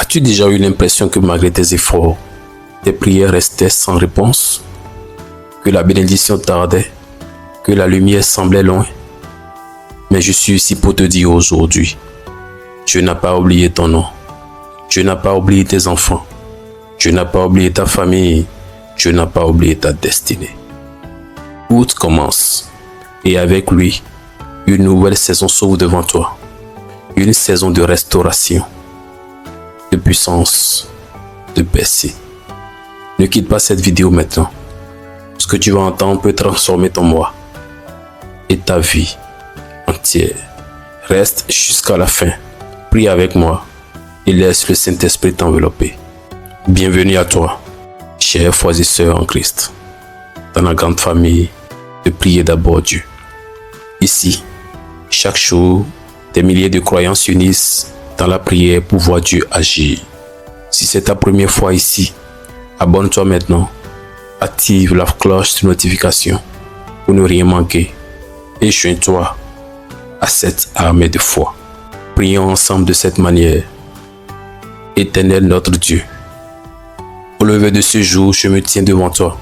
As-tu déjà eu l'impression que malgré tes efforts, tes prières restaient sans réponse? Que la bénédiction tardait? Que la lumière semblait loin? Mais je suis ici pour te dire aujourd'hui, Dieu n'a pas oublié ton nom. Dieu n'a pas oublié tes enfants. Dieu n'a pas oublié ta famille. Dieu n'a pas oublié ta destinée. Août commence et avec lui, une nouvelle saison s'ouvre devant toi. Une saison de restauration, de puissance, de percée. Ne quitte pas cette vidéo maintenant. Ce que tu vas entendre peut transformer ton moi et ta vie entière. Reste jusqu'à la fin. Prie avec moi et laisse le Saint-Esprit t'envelopper. Bienvenue à toi, chers frères et sœurs en Christ, dans la grande famille de prier d'abord Dieu. Ici, chaque jour, des milliers de croyants s'unissent dans la prière pour voir Dieu agir. Si c'est ta première fois ici, abonne-toi maintenant, active la cloche de notification pour ne rien manquer et joins-toi à cette armée de foi. Prions ensemble de cette manière. Éternel notre Dieu, au lever de ce jour, je me tiens devant toi,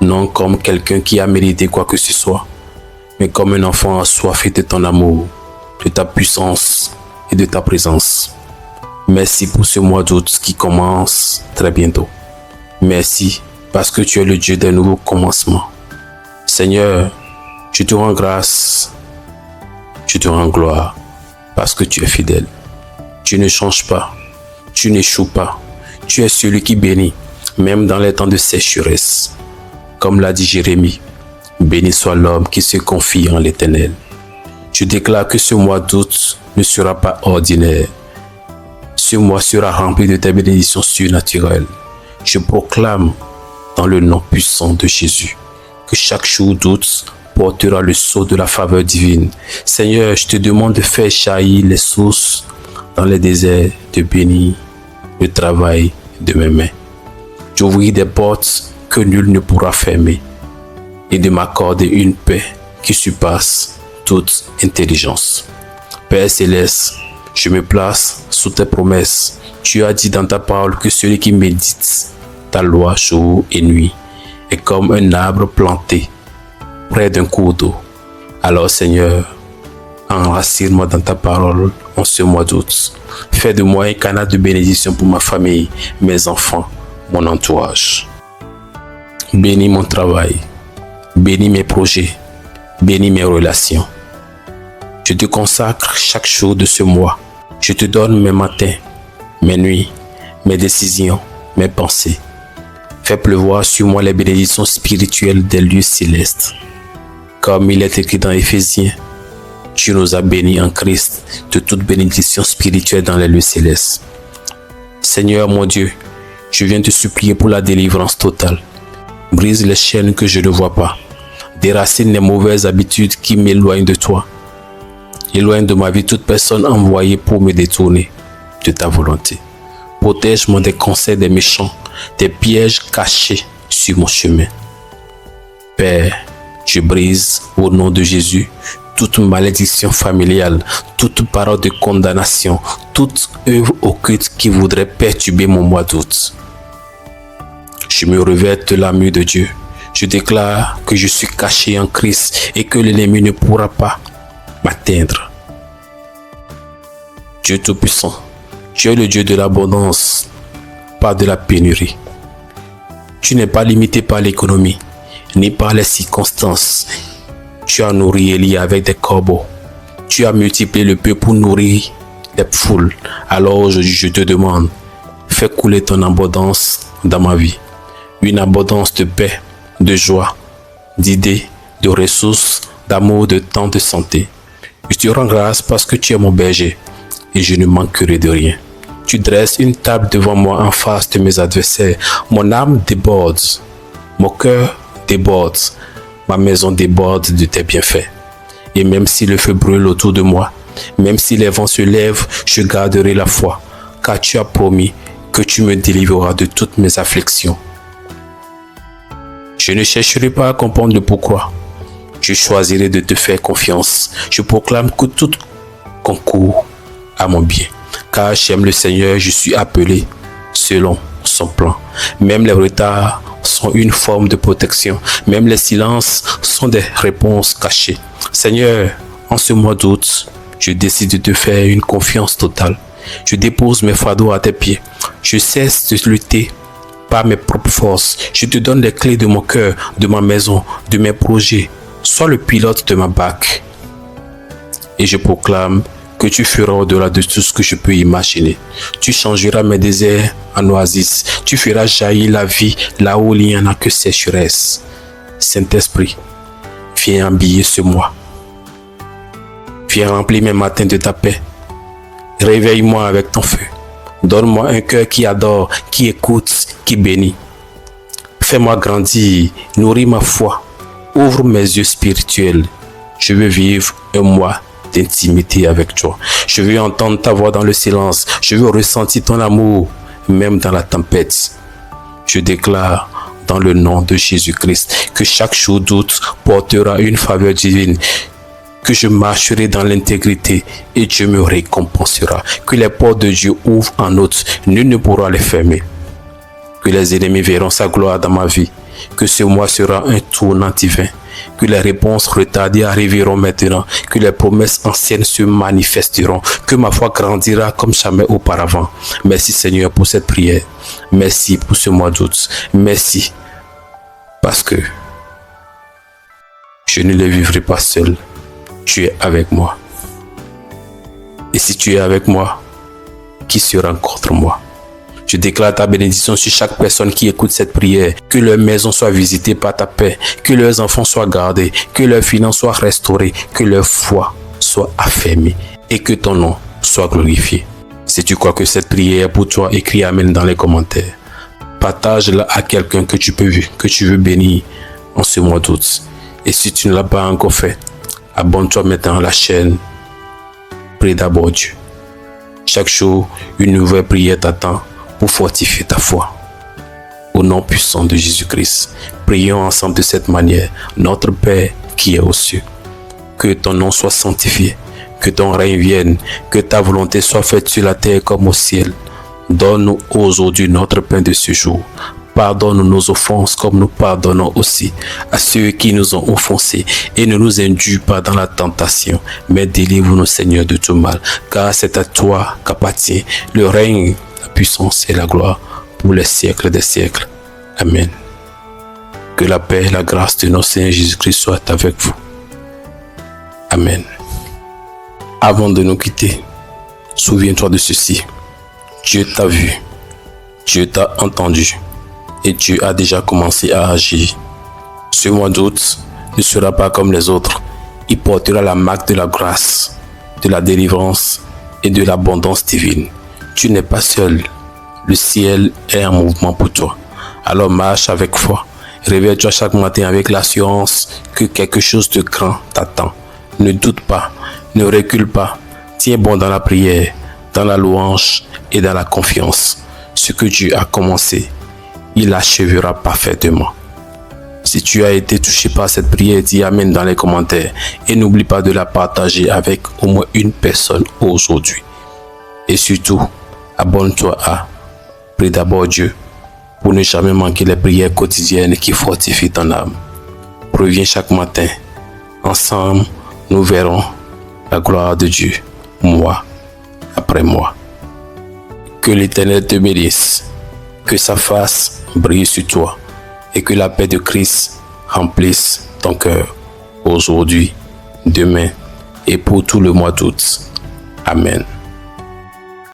non comme quelqu'un qui a mérité quoi que ce soit, mais comme un enfant assoiffé de ton amour, de ta puissance et de ta présence. Merci pour ce mois d'août qui commence très bientôt. Merci parce que tu es le Dieu des nouveaux commencements. Seigneur, je te rends grâce, je te rends gloire parce que tu es fidèle. Tu ne changes pas, tu n'échoues pas. Tu es celui qui bénit, même dans les temps de sécheresse. Comme l'a dit Jérémie, béni soit l'homme qui se confie en l'Éternel. Je déclare que ce mois d'août ne sera pas ordinaire. Ce mois sera rempli de tes bénédictions surnaturelles. Je proclame dans le nom puissant de Jésus que chaque jour d'août portera le sceau de la faveur divine. Seigneur, je te demande de faire jaillir les sources dans les déserts, de bénir le travail de mes mains, d'ouvrir des portes que nul ne pourra fermer et de m'accorder une paix qui surpasse toute intelligence. Père céleste, je me place sous tes promesses. Tu as dit dans ta parole que celui qui médite ta loi jour et nuit est comme un arbre planté près d'un cours d'eau. Alors Seigneur, enracine-moi dans ta parole en ce mois d'août. Fais de moi un canal de bénédiction pour ma famille, mes enfants, mon entourage. Bénis mon travail, bénis mes projets, bénis mes relations. Je te consacre chaque jour de ce mois. Je te donne mes matins, mes nuits, mes décisions, mes pensées. Fais pleuvoir sur moi les bénédictions spirituelles des lieux célestes. Comme il est écrit dans Éphésiens, tu nous as bénis en Christ de toute bénédiction spirituelle dans les lieux célestes. Seigneur mon Dieu, je viens te supplier pour la délivrance totale. Brise les chaînes que je ne vois pas. Déracine les mauvaises habitudes qui m'éloignent de toi. Éloigne de ma vie toute personne envoyée pour me détourner de ta volonté. Protège-moi des conseils des méchants, des pièges cachés sur mon chemin. Père, je brise au nom de Jésus toute malédiction familiale, toute parole de condamnation, toute œuvre occulte qui voudrait perturber mon mois d'août. Je me revête de l'armure de Dieu. Je déclare que je suis caché en Christ et que l'ennemi ne pourra pas m'atteindre. Dieu Tout-Puissant, tu es le Dieu de l'abondance, pas de la pénurie. Tu n'es pas limité par l'économie, ni par les circonstances. Tu as nourri Élie avec des corbeaux. Tu as multiplié le peu pour nourrir les foules. Alors aujourd'hui, je te demande, fais couler ton abondance dans ma vie. Une abondance de paix, de joie, d'idées, de ressources, d'amour, de temps, de santé. Je te rends grâce parce que tu es mon berger et je ne manquerai de rien. Tu dresses une table devant moi en face de mes adversaires. Mon âme déborde, mon cœur déborde, ma maison déborde de tes bienfaits. Et même si le feu brûle autour de moi, même si les vents se lèvent, je garderai la foi, car tu as promis que tu me délivreras de toutes mes afflictions. Je ne chercherai pas à comprendre le pourquoi. Je choisirai de te faire confiance. Je proclame que tout concourt à mon bien. Car j'aime le Seigneur, je suis appelé selon son plan. Même les retards sont une forme de protection. Même les silences sont des réponses cachées. Seigneur, en ce mois d'août, je décide de te faire une confiance totale. Je dépose mes fardeaux à tes pieds. Je cesse de lutter par mes propres forces. Je te donne les clés de mon cœur, de ma maison, de mes projets. Sois le pilote de ma barque. Et je proclame que tu feras au-delà de tout ce que je peux imaginer. Tu changeras mes déserts en oasis. Tu feras jaillir la vie là où il n'y en a que sécheresse. Saint-Esprit, viens habiller ce mois. Viens remplir mes matins de ta paix. Réveille-moi avec ton feu. Donne-moi un cœur qui adore, qui écoute, qui bénit. Fais-moi grandir, nourris ma foi. Ouvre mes yeux spirituels. Je veux vivre un mois d'intimité avec toi. Je veux entendre ta voix dans le silence. Je veux ressentir ton amour, même dans la tempête. Je déclare dans le nom de Jésus-Christ que chaque jour d'août portera une faveur divine, que je marcherai dans l'intégrité et Dieu me récompensera. Que les portes de Dieu ouvrent en août, nul ne pourra les fermer. Que les ennemis verront sa gloire dans ma vie. Que ce mois sera un tournant divin. Que les réponses retardées arriveront maintenant. Que les promesses anciennes se manifesteront. Que ma foi grandira comme jamais auparavant. Merci Seigneur pour cette prière. Merci pour ce mois d'août. Merci parce que je ne le vivrai pas seul. Tu es avec moi. Et si tu es avec moi, qui sera contre moi? Je déclare ta bénédiction sur chaque personne qui écoute cette prière. Que leur maison soit visitée par ta paix. Que leurs enfants soient gardés. Que leurs finances soient restaurées. Que leur foi soit affermie. Et que ton nom soit glorifié. Si tu crois que cette prière est pour toi, écris Amen dans les commentaires. Partage-la à quelqu'un que tu veux bénir en ce mois d'août. Et si tu ne l'as pas encore fait, abonne-toi maintenant à la chaîne. Prie d'abord Dieu. Chaque jour, une nouvelle prière t'attend pour fortifier ta foi. Au nom puissant de Jésus-Christ, prions ensemble de cette manière. Notre Père qui est aux cieux, que ton nom soit sanctifié, que ton règne vienne, que ta volonté soit faite sur la terre comme au ciel. Donne-nous aujourd'hui notre pain de ce jour. Pardonne nos offenses comme nous pardonnons aussi à ceux qui nous ont offensés. Et ne nous induis pas dans la tentation, mais délivre-nous Seigneur de tout mal. Car c'est à toi qu'appartient le règne, la puissance et la gloire pour les siècles des siècles. Amen. Que la paix et la grâce de notre Seigneur Jésus-Christ soient avec vous. Amen. Avant de nous quitter, souviens-toi de ceci. Dieu t'a vu, Dieu t'a entendu. Et Dieu a déjà commencé à agir. Ce mois d'août ne sera pas comme les autres. Il portera la marque de la grâce, de la délivrance et de l'abondance divine. Tu n'es pas seul. Le ciel est en mouvement pour toi. Alors marche avec foi. Réveille-toi chaque matin avec l'assurance que quelque chose de grand t'attend. Ne doute pas, ne recule pas. Tiens bon dans la prière, dans la louange et dans la confiance. Ce que Dieu a commencé, il achèvera parfaitement. Si tu as été touché par cette prière, dis Amen dans les commentaires. Et n'oublie pas de la partager avec au moins une personne aujourd'hui. Et surtout, abonne-toi à Prie d'abord Dieu pour ne jamais manquer les prières quotidiennes qui fortifient ton âme. Reviens chaque matin. Ensemble, nous verrons la gloire de Dieu, mois après mois. Que l'Éternel te bénisse. Que sa face brille sur toi et que la paix de Christ remplisse ton cœur aujourd'hui, demain et pour tout le mois d'août. Amen.